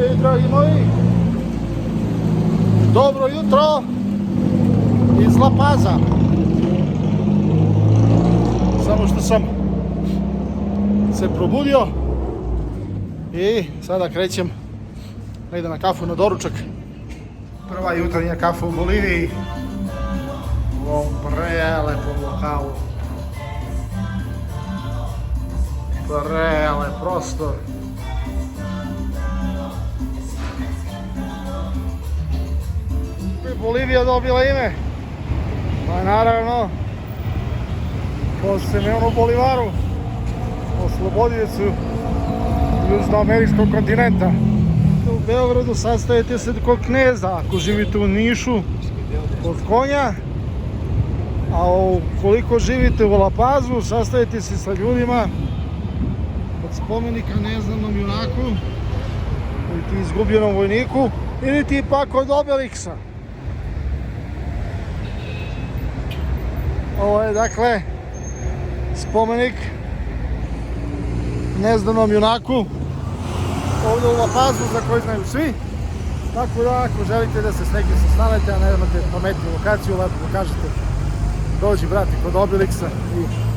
Dragi moji, dobro jutro iz La Paza. Samo što sam se probudio i sada krećem da idem na kafu na doručak. Prva jutarnja kafa u Boliviji, u ovom prelepom lokalu. Prelep prostor. Bolivija dobila ime, pa naravno po Simeonu Bolivaru, oslobodiocu južnoameričkog kontinenta. U Beogradu sastajete se kod kneza, ako živite u Nišu, kod konja, a ukoliko živite u La Pazu, sastajete se sa ljudima od spomenika neznanom junaku ili ti izgubljenom vojniku ili ti pak od Obelixa. Ovo je dakle spomenik neznanom junaku ovdje u La Pazu, za koji znaju svi. Tako da ako želite da se s nekim sastanete, a ne imate pametnu lokaciju, lepo da kažete dođi brati kod Obelixa i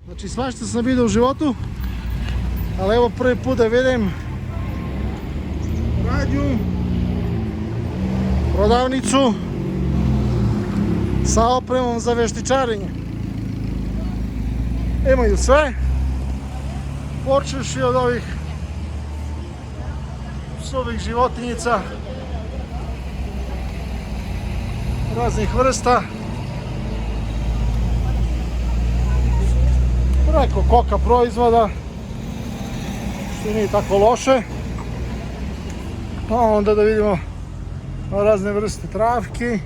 znači svašta sam vidio u životu, ali evo prvi put da vidim radnju, prodavnicu sa opremom za veštičarenje. Imaju sve, počevši od ovih suvih životinjica raznih vrsta, preko koka proizvoda, što nije tako loše, a onda da vidimo razne vrste travki,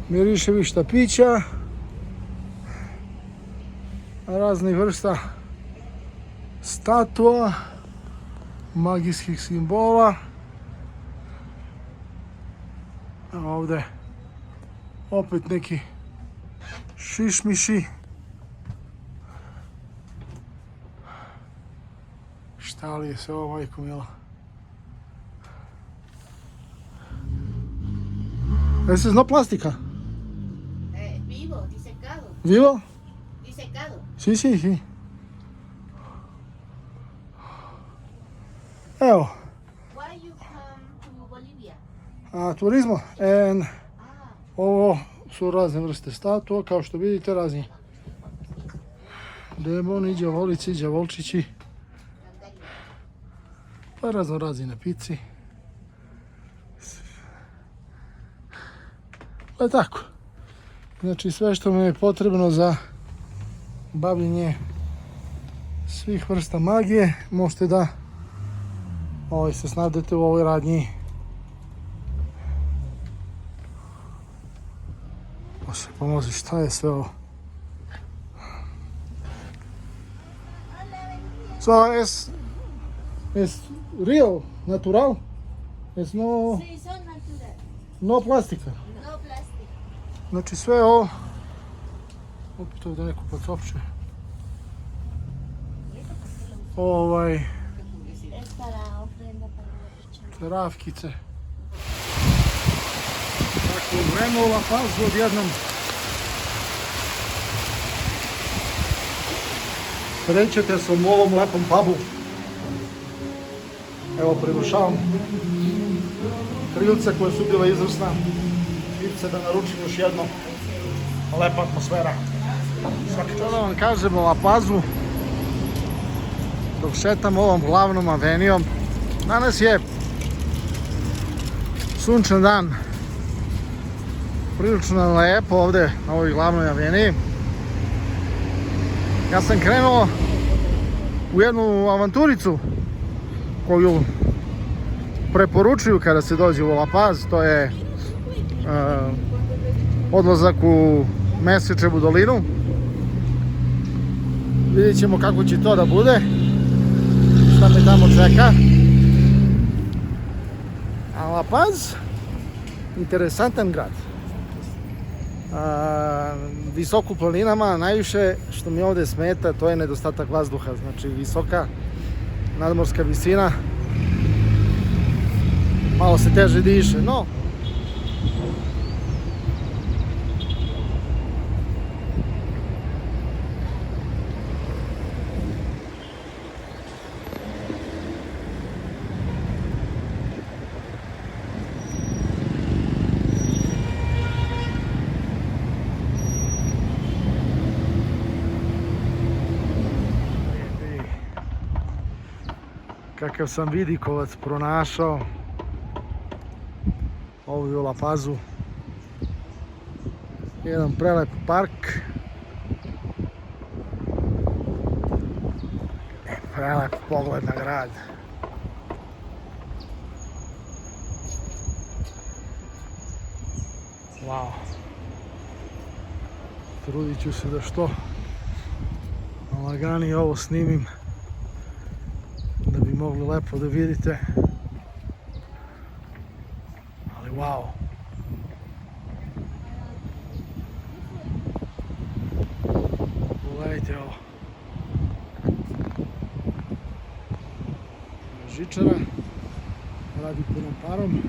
miriševih štapića, raznih vrsta statua, magijskih simbola. A ovdje opet neki šišmiši. Šta li je sve ovo, majko mila? Ese es no plástica. Vivo, disecado. ¿Vivo? Disecado. Sí, sí, sí. Evo. Why you come to Bolivia? Turizmo. Ovo su razne vrste statua, kao što vidite, razni demoni, đavolici, đavolčići, pa razno razni napici. Pa tako. Znači sve što mi je potrebno za bavljenje svih vrsta magije, možete da se snadete u ovoj radnji. Pa se pomozi, šta je sve ovo? So es real, natural? Es no, Sí, son natural. no plastika? No plástico. Znači sve ovo, opet ovdje neko pocopče. Es para ofrenda para la fecha. Travkice. Tako, vreme u La Pazu odjednom. Srećete se u ovom lepom pubu. Evo, privršavam krilce koje su bile izvrsna. Idem se da naručim još jedno. Lepa atmosfera. Svaki čas. Da vam kažem o La Pazu, dok šetam ovom glavnom avenijom. Danas je sunčan dan. Prilično lepo ovdje na ovoj glavnoj aveniji. Ja sam krenuo u jednu avanturicu koju preporučuju kada se dođe u La Paz. To je odlazak u Mesečevu dolinu. Vidjet ćemo kako će to da bude, šta me tamo čeka. La Paz, interesantan grad. Visok u planinama, najviše što mi ovdje smeta to je nedostatak vazduha, znači visoka nadmorska visina, malo se teže diše, no kakav sam vidikovac pronašao ovdje u La Pazu. Jedan prelep park. Prelep pogled na grad. Wow. Trudit ću se da što laganije ovo snimim, da bi mogli lepo da vidite. Ali wow. Pogledajte ovo. Žičara radi punom parom.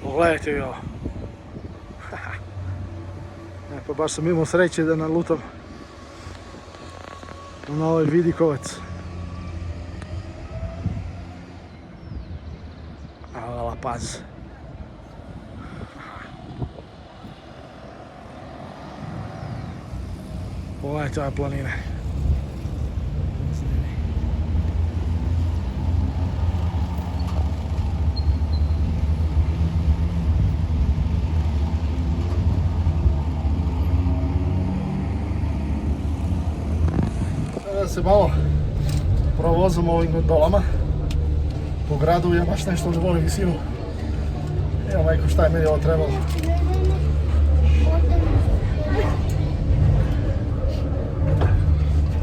Pogledajte vi ovo. Pa baš sam imao sreće da nalutam na ovaj vidikovac. A La Paz. Pogledajte ove planine. Da se malo provozam ovim gondolama po gradu, ja baš nešto ne volim visinu. Evo majko, šta je meni ovo trebalo.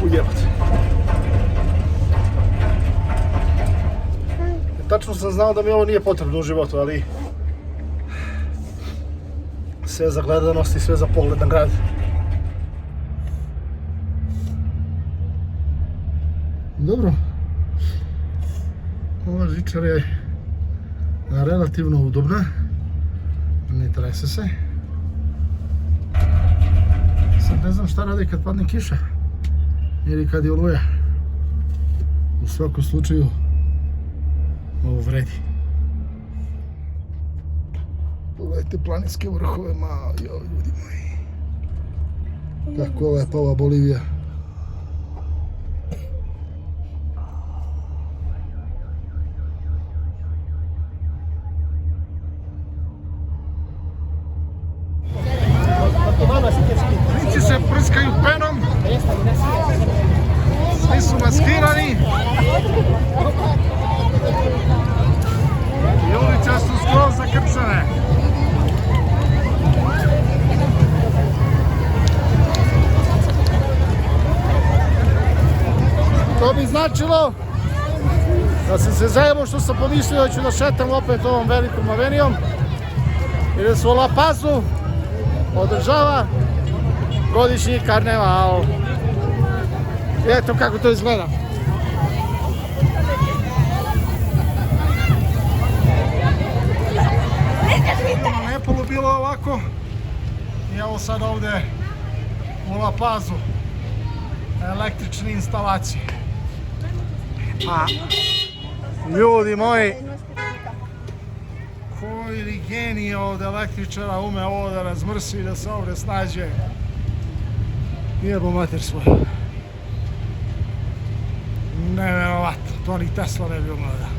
Ujebate. Tačno sam znao da mi ovo nije potrebno u životu, ali sve za gledanost i sve za pogled na grad. Dobro, ova žičara je relativno udobna, ne trese se. Sad ne znam šta radi kad padne kiša ili kad je oluja. U svakom slučaju ovo vredi. Pogledajte planinske vrhove, joj ljudi moji. Kako je lepa ova Bolivija. Svi se prskaju penom, svi su maskirani i ulice su skroz zakrčene. To bi značilo da sam se zajebao što sam pomislio da ću da šetam opet ovom velikom avenijom i da se u La Pazu održava godišnji karneval. I eto kako to izgleda. Na Nepolu bilo ovako i evo sad ovdje u La Pazu električne instalacije. A ljudi moji, koji genije od električara ume ovo da razmrsi i da se ovdje snađe. Jebo mater svoju. Neverovatno, to ni Tesla ne bi umeo da.